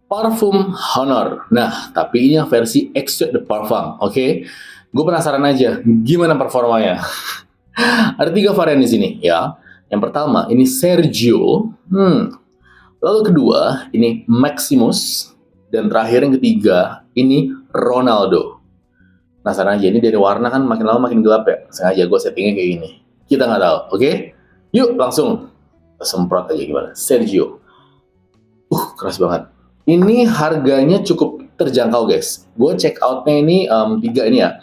Parfum Honor. Nah, tapi ini yang versi Extrait de Parfum, oke? Gue penasaran aja, gimana performanya? Ada 3 varian di sini, ya. Yang pertama, ini Sergio. Lalu kedua, ini Maximus. Dan terakhir yang ketiga, ini Ronaldo. Penasaran aja, ini dari warna kan makin lama makin gelap ya. Sengaja gue settingnya kayak gini. Kita nggak tahu, oke? Yuk, langsung semprot aja gimana. Sergio. Keras banget. Ini harganya cukup terjangkau guys. Gue check outnya ini 3 ini ya.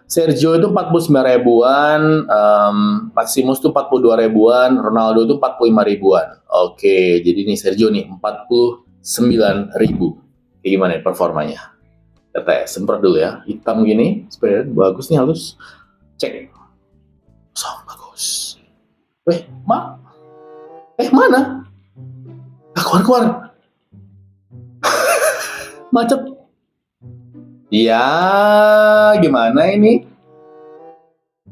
Sergio itu 49 ribuan, Maximus itu 42 ribuan, Ronaldo itu 45 ribuan. Oke, jadi ini Sergio nih 49 ribu. Kayak gimana ya performanya? Kita semprot dulu ya, hitam gini, supaya bagus nih halus. Cek. Bagus. Mana? Keluar. Macet. Ya, gimana ini?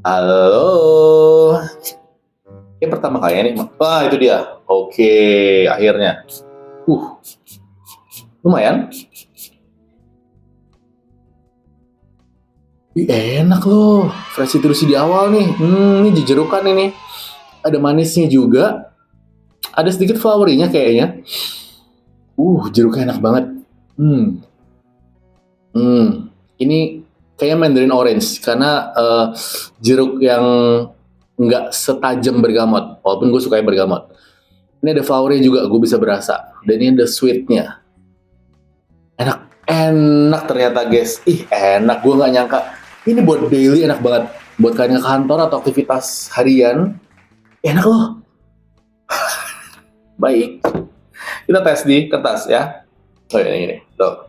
Halo. Ini pertama kali nih. Wah, itu dia. Oke, akhirnya. Lumayan. Enak loh. Fresh citrusy di awal nih. Ini jejerukan ini. Ada manisnya juga. Ada sedikit flowery-nya kayaknya. Jeruknya enak banget. Ini kayak Mandarin Orange karena jeruk yang nggak setajam bergamot, walaupun gue suka yang bergamot. Ini ada flowery juga, gue bisa berasa. Dan ini ada sweetnya. Enak ternyata guys. Enak, gue nggak nyangka. Ini buat daily enak banget. Buat kalian ke kantor atau aktivitas harian, enak loh. Baik. Kita tes di kertas ya. Ini. Tuh.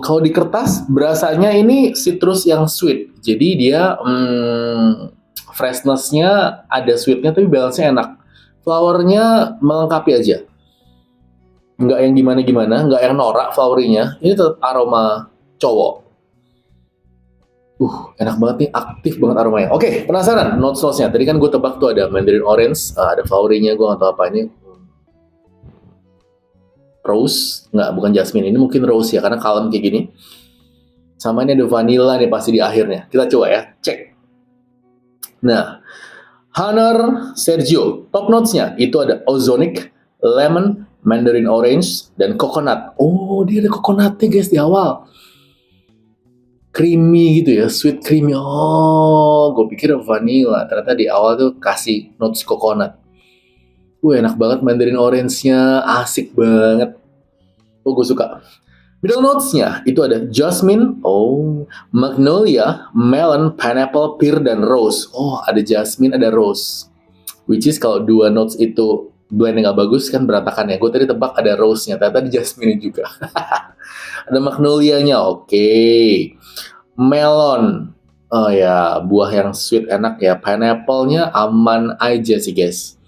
Kalau di kertas berasanya ini citrus yang sweet. Jadi dia freshness-nya ada sweetnya tapi balance-nya enak. Flowernya melengkapi aja. Nggak yang gimana-gimana, nggak yang norak flowery-nya. Ini tetap aroma cowok. Enak banget nih, aktif banget aromanya. Oke, penasaran notes-nya? Tadi kan gue tebak tuh ada Mandarin Orange, ada flowery-nya, gue nggak tahu apa ini. Rose, bukan jasmine, ini mungkin rose ya karena kalem kayak gini. Sama ini ada vanilla nih pasti di akhirnya. Kita coba ya, cek. Nah, Honor Sergio, top notes-nya itu ada ozonic, lemon, Mandarin Orange, dan coconut. Dia ada coconutnya guys di awal. Creamy gitu ya, sweet creamy. Gue pikir vanilla, ternyata di awal tuh kasih notes coconut. Enak banget Mandarin Orange-nya, asik banget. Gue suka. Middle notes-nya itu ada jasmine, magnolia, melon, pineapple, pear, dan rose. Ada jasmine, ada rose. Which is kalau 2 notes itu blend-nya nggak bagus kan berantakan ya. Gue tadi tebak ada rose-nya, ternyata ada jasmine juga. Ada magnolia-nya, oke. Melon, buah yang sweet enak ya. Pineapple-nya aman aja sih guys.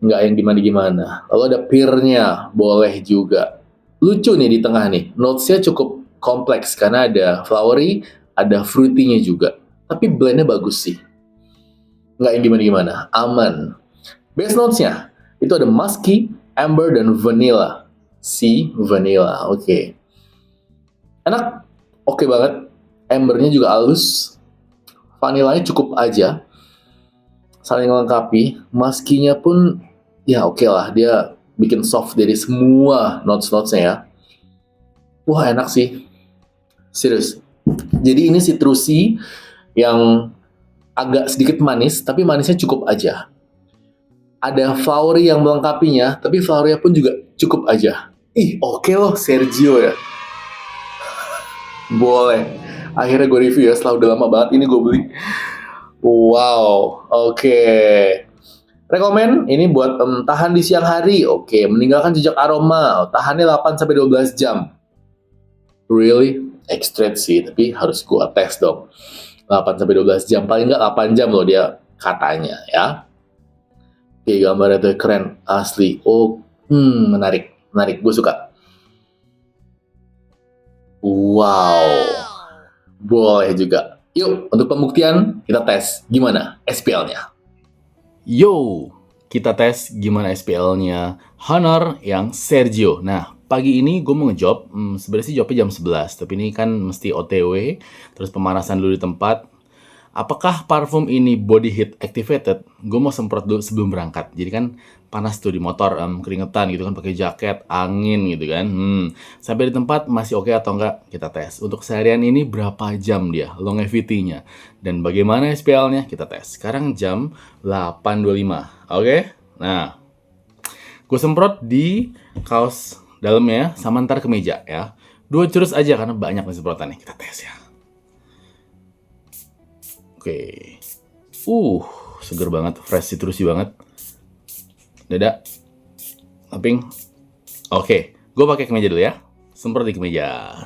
Nggak yang gimana-gimana. Lalu ada pear-nya, boleh juga. Lucu nih di tengah nih, notes-nya cukup kompleks karena ada flowery, ada fruity-nya juga. Tapi blend-nya bagus sih. Nggak yang gimana-gimana, aman. Base notes-nya, itu ada musky, amber, dan vanilla. Vanilla, oke. Enak, oke banget. Ambernya juga halus. Vanillanya cukup aja. Saling melengkapi. Musky-nya pun ya oke lah, dia bikin soft dari semua notes-notesnya ya. Enak sih. Serius. Jadi ini citrusy yang agak sedikit manis, tapi manisnya cukup aja. Ada flowery yang melengkapinya, tapi flowery pun juga cukup aja. Oke loh Sergio ya. Boleh. Akhirnya gue review ya, setelah udah lama banget ini gue beli. Wow, oke. Rekomen ini buat tahan di siang hari. Oke, meninggalkan jejak aroma. Tahannya 8-12 jam. Really? Extrait sih, tapi harus gua tes dong. 8-12 jam, paling nggak 8 jam loh dia katanya ya. Oke, gambarnya tuh keren, asli. Menarik, gue suka. Wow. Boleh juga. Yuk, untuk pembuktian kita tes gimana SPL-nya. Yo, kita tes gimana SPL-nya Honor yang Sergio. Nah, pagi ini gue mau ngejob, sebenarnya sih jobnya jam 11, tapi ini kan mesti OTW, terus pemanasan dulu di tempat. Apakah parfum ini body heat activated? Gue mau semprot dulu sebelum berangkat. Jadi kan panas tuh di motor, keringetan gitu kan, pakai jaket, angin gitu kan. Sampai di tempat masih oke atau enggak, kita tes. Untuk seharian ini berapa jam dia, longevity-nya. Dan bagaimana SPL-nya, kita tes. Sekarang jam 8.25, oke? Nah, gue semprot di kaos dalamnya sama ntar ke meja ya. 2 curus aja karena banyak nih semprotannya. Kita tes ya. Oke. Seger banget, fresh citrusy banget. Dada. Laping. Oke, gue pakai kemeja dulu ya. Semprot di kemeja.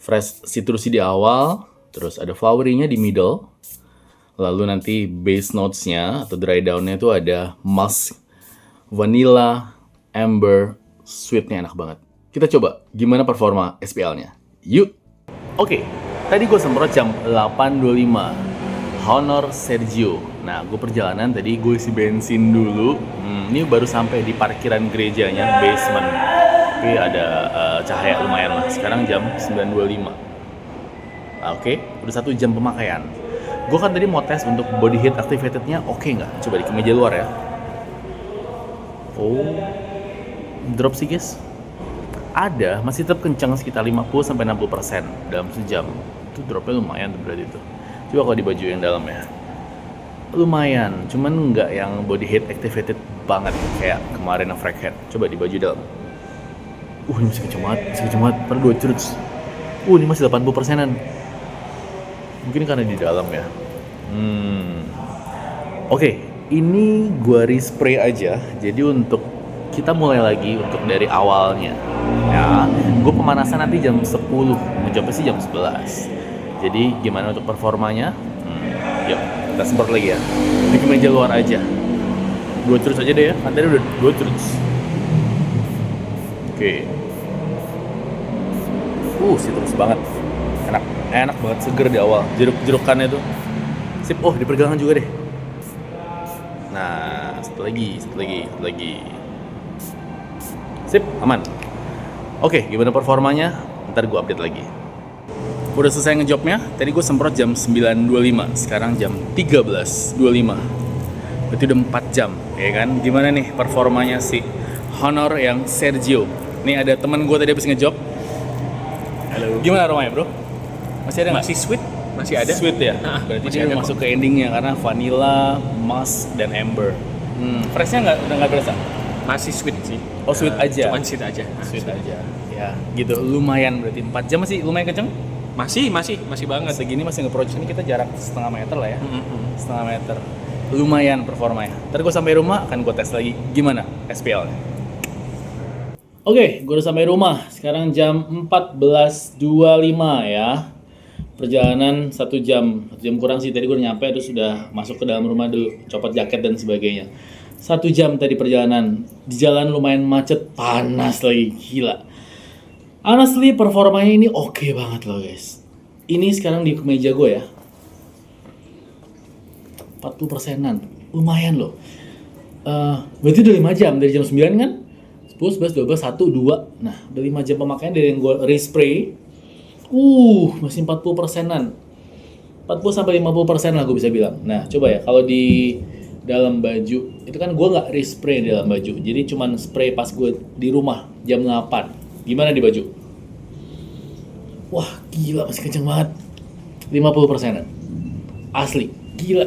Fresh citrusy di awal, terus ada flowery-nya di middle. Lalu nanti base notes-nya atau dry down-nya itu ada musk, vanilla, amber, sweet-nya enak banget. Kita coba gimana performa SPL-nya. Yuk. Oke, tadi gue semprot jam 8.25. Honor Sergio. Nah, gue perjalanan tadi gue isi bensin dulu. Ini baru sampai di parkiran gerejanya, basement. Tapi ada cahaya lumayan lah. Sekarang jam 9.25. Oke, udah 1 jam pemakaian. Gue kan tadi mau tes untuk body heat activated-nya oke nggak? Coba di kemeja luar ya. Drop sih guys. Ada, masih tetap kencang sekitar 50-60% dalam sejam. Itu dropnya lumayan tuh berarti itu. Coba kalau di baju yang dalam ya, lumayan, cuman nggak yang body heat activated banget kayak kemarin yang Fraghead. Coba di baju dalam. Ini masih kenceng banget, pada 2 curut. Ini masih 80%-an. Mungkin karena di dalam ya. Oke, ini gua respray aja. Jadi untuk kita mulai lagi untuk dari awalnya. Ya, gue pemanasan nanti jam 10, menjawabnya sih jam 11. Jadi gimana untuk performanya? Yuk, kita semprot lagi ya. Di kemeja luar aja. 2 curus aja deh ya. Kan tadi udah 2 curus. Oke. Citrus banget. Enak banget, seger di awal. Jeruk-jerukannya tuh. Sip, di pergelangan juga deh. Nah, satu lagi. Sip, aman. Oke, gimana performanya? Ntar gue update lagi. Udah selesai ngejobnya, tadi gue semprot jam 9.25, sekarang jam 13.25. Berarti udah 4 jam, ya kan? Gimana nih performanya si Honor yang Sergio? Nih ada teman gue tadi habis ngejob. Halo. Gimana aromanya bro? Masih ada nggak? Masih sweet, masih ada. Sweet ya? Berarti masih udah masuk ke endingnya karena vanilla, musk, dan amber. Freshnya udah nggak berasa? Masih sweet sih. Sweet aja? Cuman sweet aja. Sweet aja. Ya gitu, lumayan berarti 4 jam masih lumayan kenceng? Masih banget. Segini masih nge-approach, ini kita jarak setengah meter lah ya. Setengah meter. Lumayan performanya. Ntar gue sampai rumah akan gue tes lagi gimana SPL-nya. Oke, gue udah sampai rumah. Sekarang jam 14.25 ya. Perjalanan 1 jam kurang sih. Tadi gue udah nyampe, terus sudah masuk ke dalam rumah dulu, copot jaket dan sebagainya. 1 jam tadi perjalanan. Di jalan lumayan macet, panas lagi, gila. Honestly, performanya ini oke banget loh guys. Ini sekarang di kemeja gue ya. 40%-an. Lumayan loh. Berarti udah 5 jam. Dari jam 9 kan? 10, 11, 12, 1, 2. Nah, udah 5 jam pemakaian dari yang gue respray. Masih 40%-an. 40-50% lah gue bisa bilang. Nah, coba ya. Kalau di dalam baju, itu kan gue nggak respray di dalam baju. Jadi cuman spray pas gue di rumah jam 8. Gimana di baju? Wah, gila masih kenceng banget. 50%-an. Asli, gila.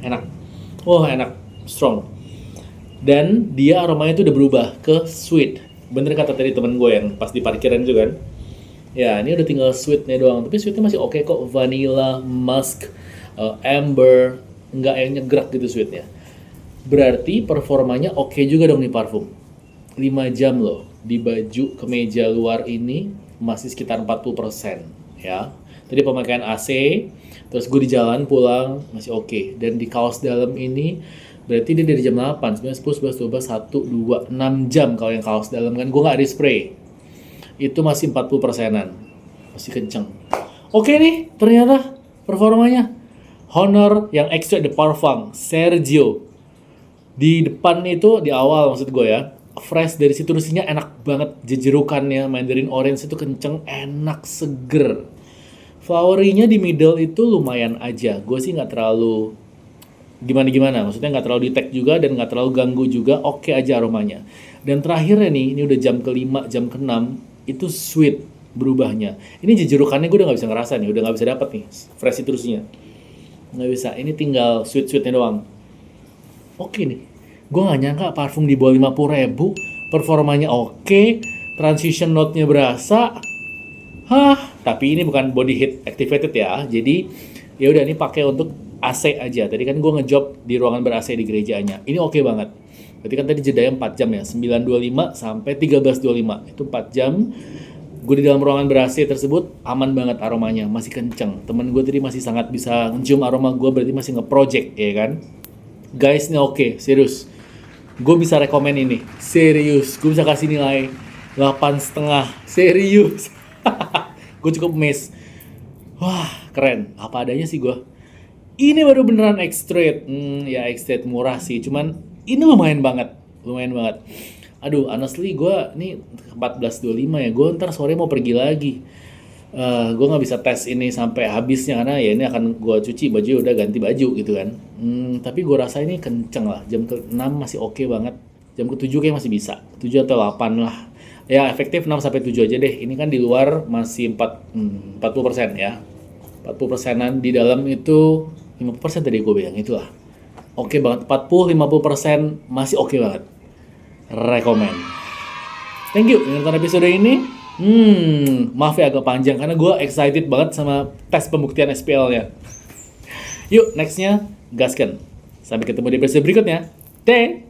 Enak. Enak. Strong. Dan dia aromanya itu udah berubah ke sweet. Bener kata tadi temen gue yang pas di parkiran itu kan. Ya, ini udah tinggal sweetnya doang. Tapi sweetnya masih oke kok. Vanilla, musk, amber. Nggak yang nyegrak gitu sweetnya. Berarti performanya oke juga dong nih parfum. 5 jam loh, di baju kemeja luar ini masih sekitar 40% ya. Tadi pemakaian AC, terus gue di jalan pulang masih oke. Dan di kaos dalam ini berarti dia dari jam 8, 9, 10, 11, 12, 1, 2, 6 jam kalau yang kaos dalam kan. Gue nggak respray, itu masih 40%-an, masih kenceng. Oke nih, ternyata performanya Honor yang extra de parfum Sergio. Di depan itu di awal maksud gue ya, fresh dari citrusnya enak banget, jejerukannya Mandarin Orange itu kenceng, enak, seger. Flowery-nya di middle itu lumayan aja. Gue sih nggak terlalu gimana-gimana, maksudnya nggak terlalu detect juga dan nggak terlalu ganggu juga, oke aja aromanya. Dan terakhirnya nih, ini udah jam ke-5, jam ke-6, itu sweet berubahnya. Ini jejerukannya gue udah nggak bisa ngerasa nih, udah nggak bisa dapet nih fresh citrusnya. Nggak bisa, ini tinggal sweet-sweetnya doang. Oke nih, gue nggak nyangka parfum di bawah 50.000, performanya oke, transition note-nya berasa. Tapi ini bukan body heat activated ya, jadi ya udah ini pakai untuk AC aja. Tadi kan gue ngejob di ruangan ber-AC di gerejanya. Ini oke banget. Berarti kan tadi jedanya 4 jam ya, 9.25 sampai 13.25. Itu 4 jam. Gue di dalam ruangan ber-AC tersebut aman banget aromanya, masih kenceng. Temen gue tadi masih sangat bisa mencium aroma gue, berarti masih nge-project ya kan. Guys, ini oke, serius. Gue bisa rekomen ini, serius. Gue bisa kasih nilai 8,5, serius. Gue cukup miss. Wah, keren. Apa adanya sih gue. Ini baru beneran extrait. Ya extrait murah sih, cuman ini lumayan banget. Aduh, honestly gue nih 14.25 ya. Gue ntar sore mau pergi lagi. Gue nggak bisa tes ini sampai habisnya karena ya ini akan gue cuci baju, udah ganti baju gitu kan. Tapi gue rasa ini kenceng lah. Jam ke-6 masih oke banget. Jam ke-7 kayak masih bisa. 7 atau 8 lah. Ya efektif 6 sampai 7 aja deh. Ini kan di luar masih 40% ya. 40%an, di dalam itu 50% tadi gue bilang, itulah. Oke banget, 40-50% masih oke banget. Rekomen. Thank you yang nonton episode ini. Maaf ya agak panjang karena gue excited banget sama tes pembuktian SPL-nya. Yuk, nextnya gaskan. Sampai ketemu di episode berikutnya. Deh.